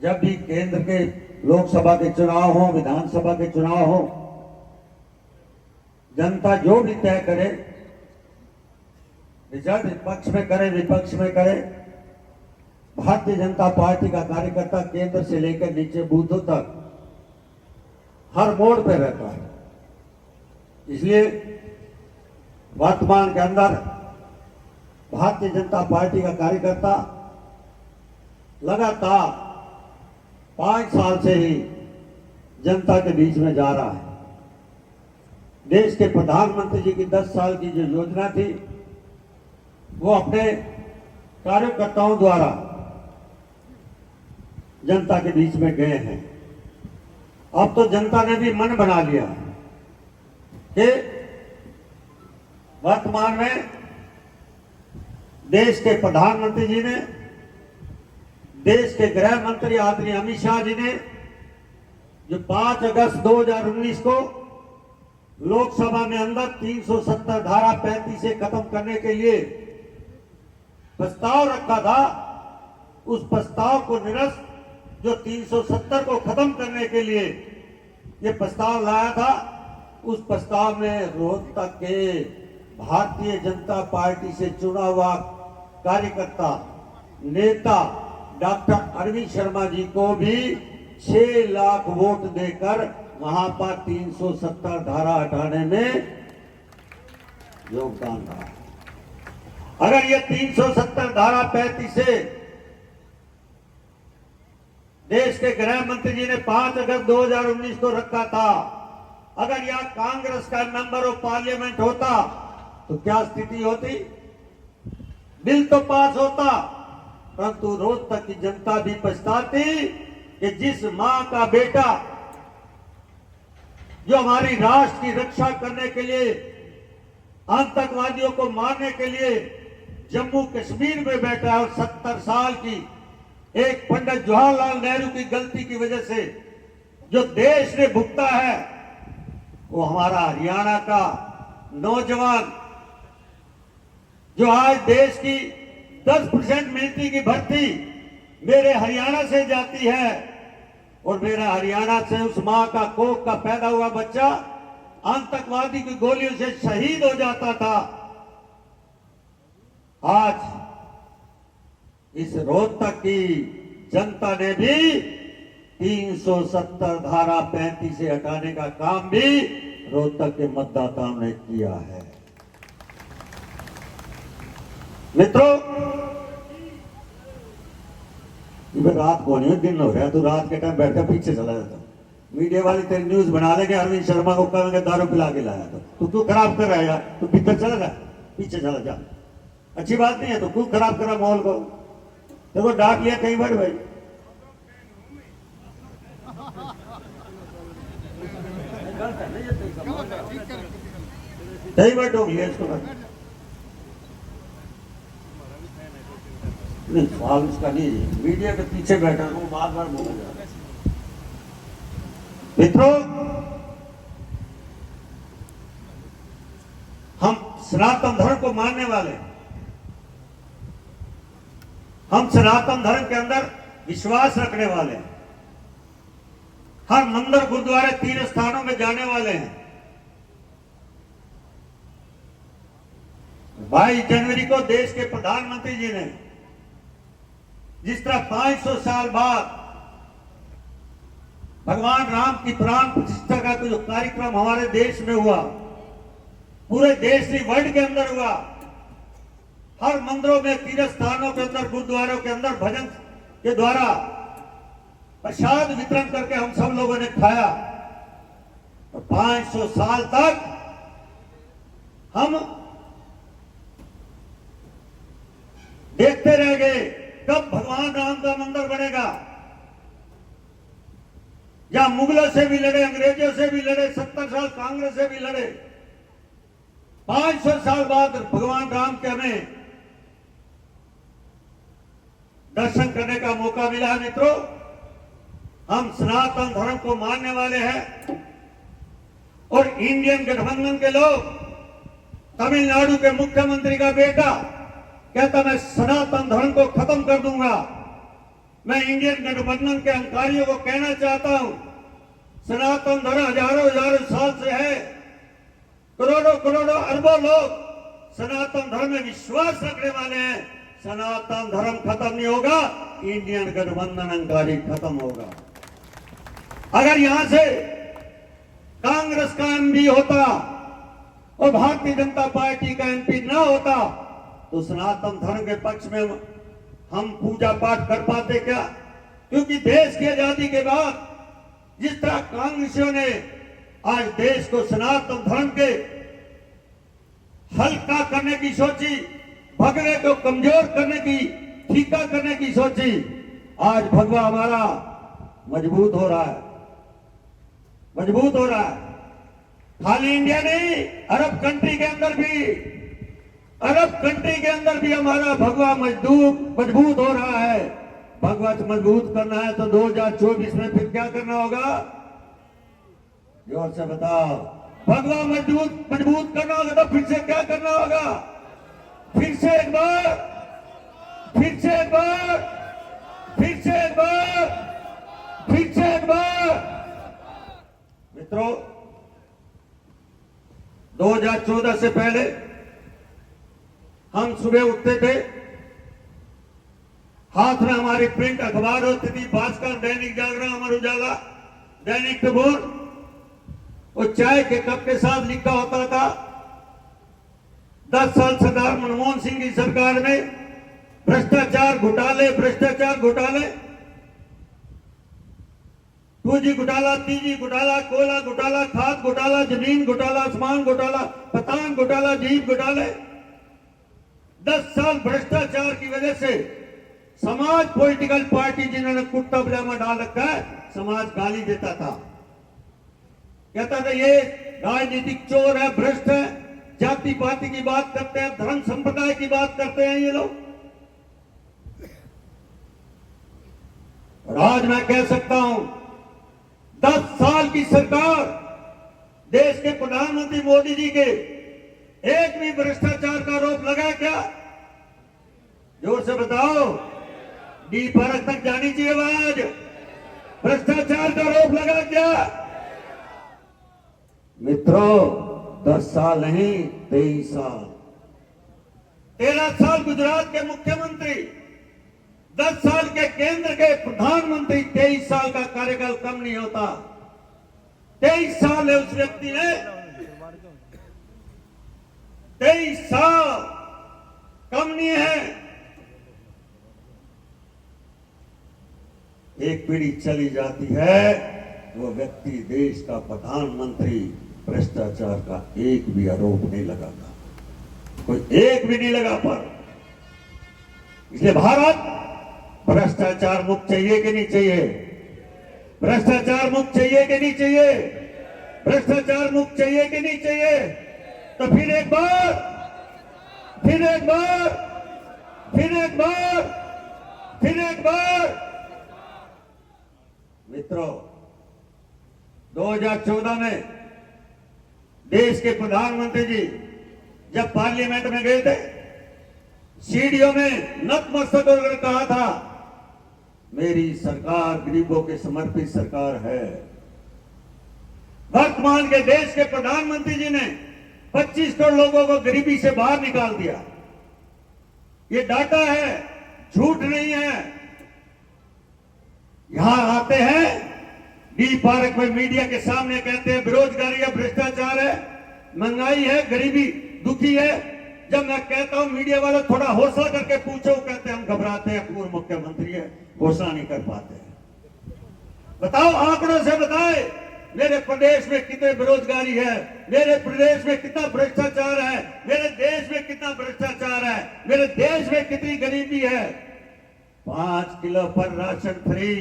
जब भी केंद्र के लोकसभा के चुनाव हो, विधानसभा के चुनाव हो, जनता जो भी तय करे, रिजल्ट पक्ष में करे विपक्ष में करे, भारतीय जनता पार्टी का कार्यकर्ता केंद्र से लेकर नीचे बूथों तक हर मोड़ पे रहता है। इसलिए वर्तमान के अंदर भारतीय जनता पार्टी का कार्यकर्ता लगातार 5 साल से ही जनता के बीच में जा रहा है। देश के प्रधानमंत्री जी की 10 साल की जो योजना थी, वो अपने कार्यकर्ताओं द्वारा जनता के बीच में गए हैं। अब तो जनता ने भी मन बना लिया कि वर्तमान में देश के प्रधानमंत्री जी ने, देश के गृह मंत्री आदरणीय अमित शाह जी ने जो 5 अगस्त 2019 को लोकसभा में अंदर 370 धारा 35 से खत्म करने के लिए प्रस्ताव रखा था, उस प्रस्ताव को निरस्त जो 370 को खत्म करने के लिए ये प्रस्ताव लाया था, उस प्रस्ताव में रोहतक के भारतीय जनता पार्टी से चुना हुआ कार्यकर्ता नेता डॉक्टर अरविंद शर्मा जी को भी 6 लाख वोट देकर वहां पर 370 धारा हटाने में योगदान रहा। अगर ये 370 धारा 35 से देश के गृह मंत्री जी ने 5 अगस्त 2019 को रखा था, अगर यह कांग्रेस का मेंबर ऑफ पार्लियामेंट होता तो क्या स्थिति होती? बिल तो पास होता, परंतु रोहतक की जनता भी पछताती कि जिस मां का बेटा जो हमारी राष्ट्र की रक्षा करने के लिए, आतंकवादियों को मारने के लिए जम्मू कश्मीर में बैठा है, और 70 साल की एक पंडित जवाहरलाल नेहरू की गलती की वजह से जो देश ने भुगता है, वो हमारा हरियाणा का नौजवान जो आज देश की 10% मिलिट्री की भर्ती मेरे हरियाणा से जाती है, और मेरा हरियाणा से उस मां का कोख का पैदा हुआ बच्चा आतंकवादी की गोलियों से शहीद हो जाता था। आज इस रोहतक की जनता ने भी 370 धारा 35 से हटाने का काम भी रोहतक के मतदाताओं ने किया है। मित्रों, रात को नहीं दिन हो रहा, तो रात के टाइम बैठकर पीछे चला जाता। मीडिया वाले तेरी न्यूज बना देंगे, अरविंद शर्मा को कहेंगे दारू पिला के लाया, तो तू खराब कर रहा है यार, तू भीतर चला जा, पीछे चला जा। अच्छी बात नहीं है, तो तू खराब कर रहा माहौल को। देखो डाक लिया कई बार भाई, कई बार टोक लिया इसको। नहीं, सवाल उसका नहीं है, मीडिया के पीछे बैठा हूं, बार बार बोला जा रहा है। मित्रों, हम सनातन धर्म को मानने वाले, हम सनातन धर्म के अंदर विश्वास रखने वाले, हर मंदिर गुरुद्वारे तीर्थ स्थानों में जाने वाले हैं। 22 जनवरी को देश के प्रधानमंत्री जी ने जिस तरह 500 साल बाद भगवान राम की प्राण प्रतिष्ठा का जो कार्यक्रम हमारे देश में हुआ, पूरे देश नहीं वर्ल्ड के अंदर हुआ, हर मंदिरों में तीर्थ स्थानों के अंदर गुरुद्वारों के अंदर भजन के द्वारा प्रसाद वितरण करके हम सब लोगों ने खाया, और 500 साल तक हम देखते रह गए कब भगवान राम का मंदिर बनेगा। जहां मुगलों से भी लड़े, अंग्रेजों से भी लड़े, 70 साल कांग्रेस से भी लड़े, 500 साल बाद भगवान राम के हमें दर्शन करने का मौका मिला है। मित्रों, हम सनातन धर्म को मानने वाले हैं, और इंडियन गठबंधन के लोग, तमिलनाडु के मुख्यमंत्री का बेटा कहता मैं सनातन धर्म को खत्म कर दूंगा, मैं इंडियन गठबंधन के अहंकारियों को कहना चाहता हूं, सनातन धर्म हजारों हजारों साल से है। करोड़ों करोड़ों अरबों लोग सनातन धर्म में विश्वास रखने वाले हैं। सनातन धर्म खत्म नहीं होगा, इंडियन गठबंधन अहंकारी खत्म होगा। अगर यहां से कांग्रेस का एमपी होता और भारतीय जनता पार्टी का एमपी ना होता तो सनातन धर्म के पक्ष में हम पूजा पाठ कर पाते क्या? क्योंकि देश की आजादी के बाद जिस तरह कांग्रेसियों ने आज देश को सनातन धर्म के हल्का करने की सोची, भगवे को कमजोर करने की, फीका करने की सोची, आज भगवा हमारा मजबूत हो रहा है, मजबूत हो रहा है। खाली इंडिया नहीं, अरब कंट्री के अंदर भी, अरब कंट्री के अंदर भी हमारा भगवा मजबूत हो रहा है। भगवा मजबूत करना है तो 2024 में फिर क्या करना होगा? जोर से बताओ। भगवा मजबूत करना होगा तो फिर से क्या करना होगा? फिर से एक बार, फिर से एक बार, फिर से एक बार, फिर से एक बार। मित्रों, 2014 से पहले हम सुबह उठते थे, हाथ में हमारी प्रिंट अखबार होती थी, भास्कर, दैनिक जागरण, अमर उजाला, दैनिक प्रभुर, और चाय के कप के साथ लिखा होता था 10 साल सरदार मनमोहन सिंह की सरकार में भ्रष्टाचार घोटाले, भ्रष्टाचार घोटाले, 2G घोटाला, 3G घोटाला, कोयला घोटाला, खाद घोटाला, जमीन घोटाला, आसमान घोटाला, पतान घोटाला, जीप घोटाले। 10 साल भ्रष्टाचार की वजह से समाज पॉलिटिकल पार्टी जिन्होंने कुत्ता पजामा डाल रखा है, समाज गाली देता था, कहता था ये राजनीतिक चोर है, भ्रष्ट है, जाति पाति की बात करते हैं, धर्म संप्रदाय की बात करते हैं ये लोग। और आज मैं कह सकता हूं 10 साल की सरकार, देश के प्रधानमंत्री मोदी जी के एक भी भ्रष्टाचार का आरोप लगा क्या? जोर से बताओ। डी पार्क तक जानी चाहिए आवाज। भ्रष्टाचार का आरोप लगा क्या? मित्रों, 10 साल नहीं, 23 साल, 13 साल गुजरात के मुख्यमंत्री, 10 साल के केंद्र के प्रधानमंत्री, 23 साल का कार्यकाल कम नहीं होता। 23 साल है उस व्यक्ति ने, 23 साल कम नहीं है। एक पीढ़ी चली जाती है, वो व्यक्ति, देश का प्रधानमंत्री, भ्रष्टाचार का एक भी आरोप नहीं लगाता, कोई एक भी नहीं लगा पर। इसलिए भारत भ्रष्टाचार मुक्त चाहिए कि नहीं चाहिए? भ्रष्टाचार मुक्त चाहिए कि नहीं चाहिए? भ्रष्टाचार मुक्त चाहिए कि नहीं चाहिए? तो फिर एक बार, फिर एक बार, फिर एक बार, फिर एक बार। मित्रों, 2014 में देश के प्रधानमंत्री जी जब पार्लियामेंट में गए थे, सीढ़ियों में नतमस्तक होकर कहा था, मेरी सरकार गरीबों के समर्पित सरकार है। वर्तमान के देश के प्रधानमंत्री जी ने 25 करोड़ लोगों को गरीबी से बाहर निकाल दिया। ये डाटा है, झूठ नहीं है। यहां आते हैं डी पार्क में, मीडिया के सामने कहते हैं बेरोजगारी है, भ्रष्टाचार है, महंगाई है, गरीबी, दुखी है। जब मैं कहता हूं मीडिया वाले थोड़ा हौसला करके पूछो, कहते हैं हम घबराते हैं, पूर्व मुख्यमंत्री है, घोषणा नहीं कर पाते। बताओ, आंकड़ों से बताए मेरे प्रदेश में कितने बेरोजगारी है, मेरे प्रदेश में कितना भ्रष्टाचार है, मेरे देश में कितना भ्रष्टाचार है, मेरे देश में कितनी गरीबी है। 5 किलो पर राशन फ्री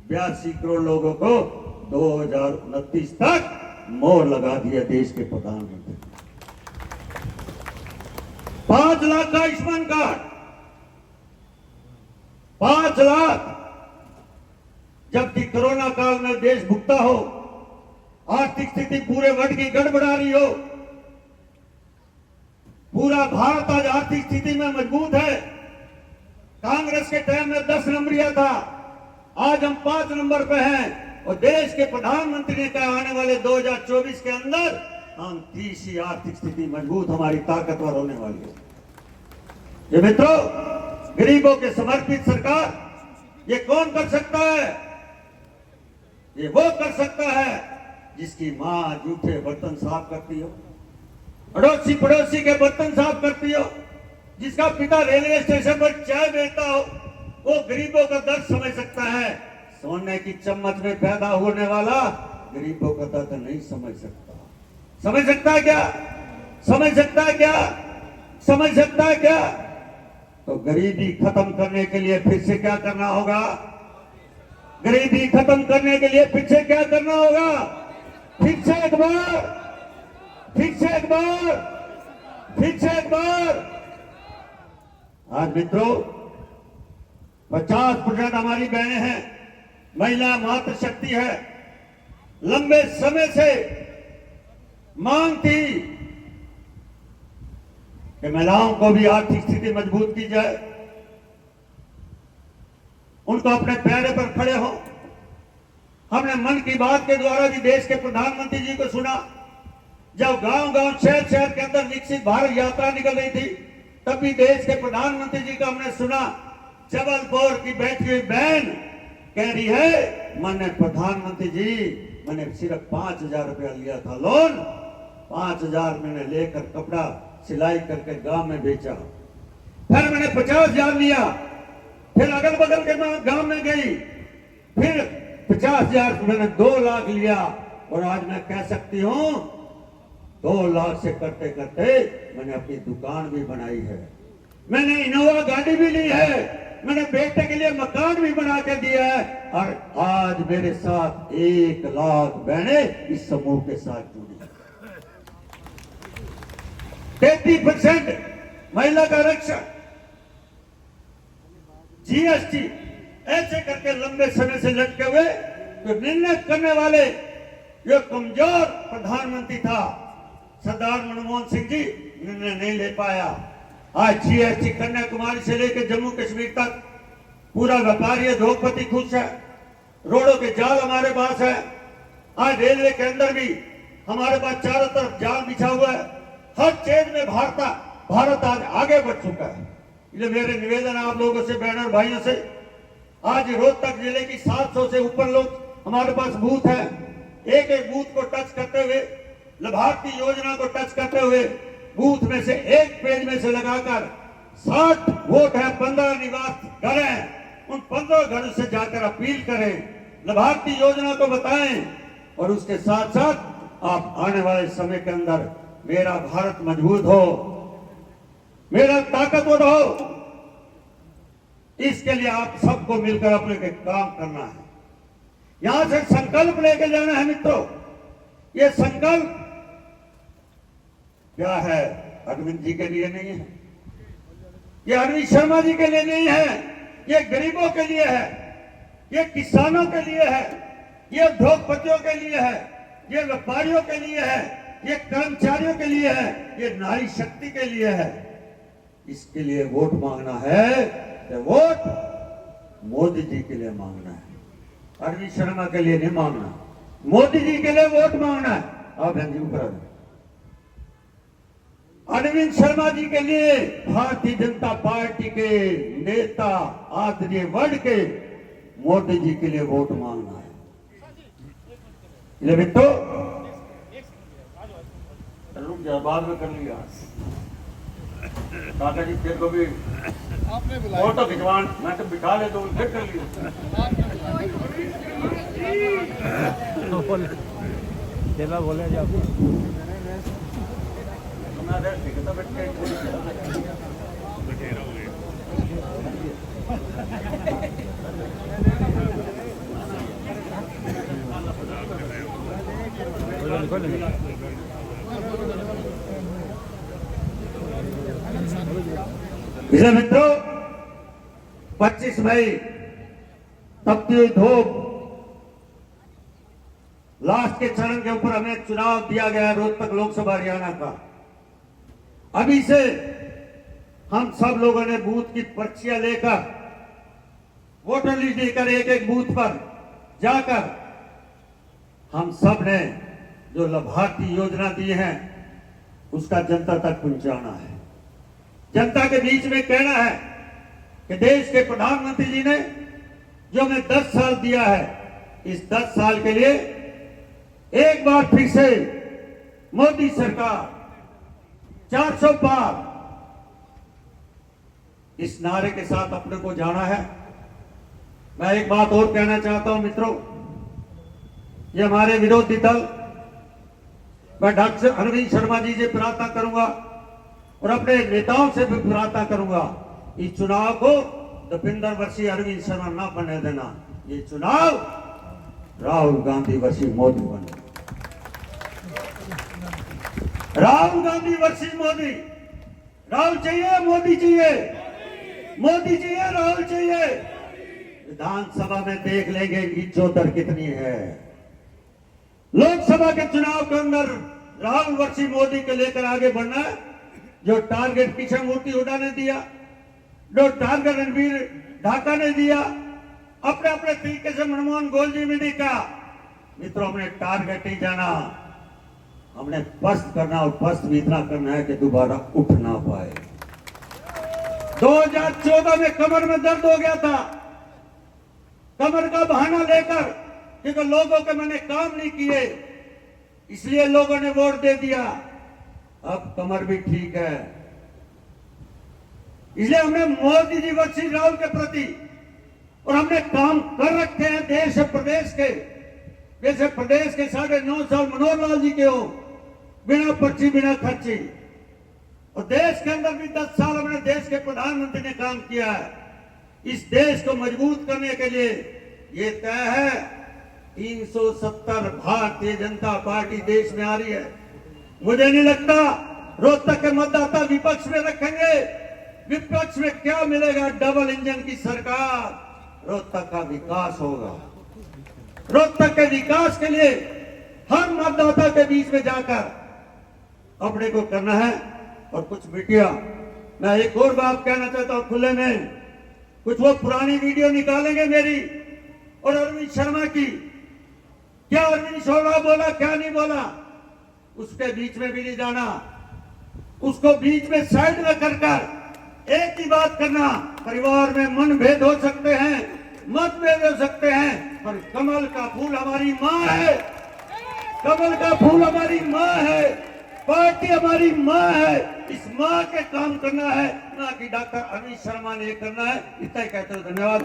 82 करोड़ लोगों को 2029 तक मोहर लगा दिया देश के प्रधानमंत्री। 5 लाख का आयुष्मान कार्ड, 5 लाख। जबकि कोरोना काल में देश भुगता हो, आर्थिक स्थिति पूरे वर्ल्ड की गड़बड़ा रही हो, पूरा भारत आज आर्थिक स्थिति में मजबूत है, कांग्रेस के टाइम में 10 नंबरिया था, आज हम 5 नंबर पे हैं और देश के प्रधानमंत्री ने कहा आने वाले 2024 के अंदर हम तीसरी आर्थिक स्थिति मजबूत, हमारी ताकतवर होने वाली है। ये मित्रों, गरीबों के समर्पित सरकार ये कौन कर सकता है? ये वो कर सकता है जिसकी माँ जूठे बर्तन साफ करती हो, अड़ोसी पड़ोसी के बर्तन साफ करती हो, जिसका पिता रेलवे स्टेशन पर चाय बेचता हो, वो गरीबों का दर्द समझ सकता है। सोने की चम्मच में पैदा होने वाला गरीबों का दर्द नहीं समझ सकता। समझ सकता है क्या? समझ सकता है क्या? समझ सकता है क्या? तो गरीबी खत्म करने के लिए फिर से क्या करना होगा? गरीबी खत्म करने के लिए फिर से क्या करना होगा? फिर से एक बार, फिर से एक बार, फिर से एक बार। आज मित्रों 50% हमारी बहनें हैं, महिला मातृशक्ति है। लंबे समय से मांग थी कि महिलाओं को भी आर्थिक स्थिति मजबूत की जाए, उनको अपने पैरों पर खड़े हो। हमने मन की बात के द्वारा भी देश के प्रधानमंत्री जी को सुना। जब गांव-गांव, शहर-शहर के अंदर विकसित भारत यात्रा निकल रही थी, तब भी देश के प्रधानमंत्री जी का हमने सुना। जबलपुर की बैठी हुई बहन कह रही है, मैंने प्रधानमंत्री जी, मैंने सिर्फ 5,000 रुपया लिया था लोन, 5,000 मैंने लेकर कपड़ा सिलाई करके गांव में बेचा। फिर मैंने 50,000 लिया, फिर अगल बगल के गांव में गई, फिर 50,000 मैंने 2 लाख लिया, और आज मैं कह सकती हूं 2 लाख से करते करते मैंने अपनी दुकान भी बनाई है, मैंने इनोवा गाड़ी भी ली है, मैंने बेटे के लिए मकान भी बना के दिया है, और आज मेरे साथ 1 लाख बहनें इस समूह के साथ जुड़ी है। 33% महिला का आरक्षण, जीएसटी, ऐसे करके लंबे समय से लटके हुए तो निर्णय करने वाले जो कमजोर प्रधानमंत्री था सरदार मनमोहन सिंह जी, निर्णय नहीं ले पाया। आज जीएसटी कन्याकुमारी से लेकर जम्मू कश्मीर तक पूरा व्यापारी उद्योगपति खुश है, रोडों के जाल हमारे पास है। आज रेलवे के अंदर भी हमारे पास चारों तरफ जाल बिछा हुआ है। हर चीज में भारत आज आगे बढ़ चुका है। इसलिए मेरे निवेदन है आप लोगों से, बहनों और भाइयों से, आज रोहतक जिले की 700 से ऊपर लोग हमारे पास बूथ है। एक एक बूथ को टच करते हुए, लाभार्थी योजना को टच करते हुए, बूथ में से एक पेज में से लगाकर 60 वोट है, 15 निवास घर हैं, उन 15 घरों से जाकर अपील करें, लाभार्थी योजना को बताएं, और उसके साथ साथ आप आने वाले समय के अंदर मेरा भारत मजबूत हो, मेरा ताकतवर हो, इसके लिए आप सबको मिलकर अपने के काम करना है। यहां से संकल्प लेके जाना है मित्रों। ये संकल्प क्या है? अरविंद जी के लिए नहीं है, ये अरविंद शर्मा जी के लिए नहीं है, ये गरीबों के लिए है, ये किसानों के लिए है, ये उद्योगपतियों के लिए है, ये व्यापारियों के लिए है, ये कर्मचारियों के लिए है, ये नारी शक्ति के लिए है। इसके लिए वोट मांगना है तो वोट मोदी जी के लिए मांगना है, अरविंद शर्मा के लिए नहीं मांगना, मोदी जी के लिए वोट मांगना है। आप बहन जी ऊपर अरविंद शर्मा जी के लिए भारतीय जनता पार्टी के नेता आदरणीय वर्ग के मोदी जी के लिए वोट मांगना है। मित्रों रुक जा, बाद में कर लिया काका जी, तेरे को भी फोटो खिंचवान, मैं तो बिठा ले तो फिर कर लिया। बोले जब इसलिए मित्रों 25 मई तपती हुई धूप, लास्ट के चरण के ऊपर हमें चुनाव दिया गया है रोहतक लोकसभा हरियाणा का। अभी से हम सब लोगों ने बूथ की पर्चियां लेकर, वोटर लिस्ट लेकर एक एक बूथ पर जाकर हम सब ने जो लाभार्थी योजना दी है उसका जनता तक पहुंचाना है। जनता के बीच में कहना है कि देश के प्रधानमंत्री जी ने जो हमें 10 साल दिया है, इस 10 साल के लिए एक बार फिर से मोदी सरकार 400 पार, इस नारे के साथ अपने को जाना है। मैं एक बात और कहना चाहता हूं मित्रों, ये हमारे विरोधी दल, मैं डॉक्टर अरविंद शर्मा जी से प्रार्थना करूंगा और अपने नेताओं से भी प्रार्थना करूंगा, इस चुनाव को दीपेंद्र वर्षी अरविंद शर्मा ना बनने देना। ये चुनाव राहुल गांधी वर्षी मोदी बने। राहुल गांधी वर्षी मोदी। राहुल चाहिए, मोदी चाहिए, मोदी चाहिए, राहुल चाहिए। विधानसभा में देख लेंगे इनकी चौधर कितनी है। लोकसभा के चुनाव के अंदर राहुल वर्षी मोदी को लेकर आगे बढ़ना है। जो टारगेट पीछे मूर्ति हुड्डा ने दिया, जो टारगेट रणबीर ढाका ने दिया, अपने अपने तरीके से मनमोहन गोलजी ने कहा, मित्रों हमने टारगेट नहीं जाना, हमने पस्त करना और पस्त भी इतना करना है कि दोबारा उठ ना पाए। 2014 में कमर में दर्द हो गया था, कमर का बहाना लेकर, क्योंकि लोगों के मैंने काम नहीं किए इसलिए लोगों ने वोट दे दिया। अब कमर भी ठीक है, इसलिए हमने मोदी जी वर्षी राहुल के प्रति और हमने काम कर रखे हैं देश प्रदेश के, जैसे प्रदेश के 9.5 साल मनोहर लाल जी के हो, बिना पर्ची बिना खर्ची, और देश के अंदर भी 10 साल हमने देश के प्रधानमंत्री ने काम किया है। इस देश को मजबूत करने के लिए ये तय है 370 भारतीय जनता पार्टी देश में आ रही है। मुझे नहीं लगता रोहतक के मतदाता विपक्ष में रखेंगे। विपक्ष में क्या मिलेगा? डबल इंजन की सरकार। रोहतक का विकास होगा। रोहतक के विकास के लिए हर मतदाता के बीच में जाकर अपने को करना है। और कुछ मीडिया, मैं एक और बात कहना चाहता हूं खुले में, कुछ वो पुरानी वीडियो निकालेंगे मेरी और अरविंद शर्मा की, क्या अरविंद शर्मा बोला क्या नहीं बोला, उसके बीच में भी नहीं जाना। उसको बीच में साइड में कर एक ही बात करना। परिवार में मनभेद हो सकते हैं, मतभेद हो सकते हैं, पर कमल का फूल हमारी मां है, कमल का फूल हमारी मां है, पार्टी हमारी मां है। इस मां के काम करना है, ना कि डॉक्टर अरविंद शर्मा ने करना है। इतना ही कहते हुए धन्यवाद।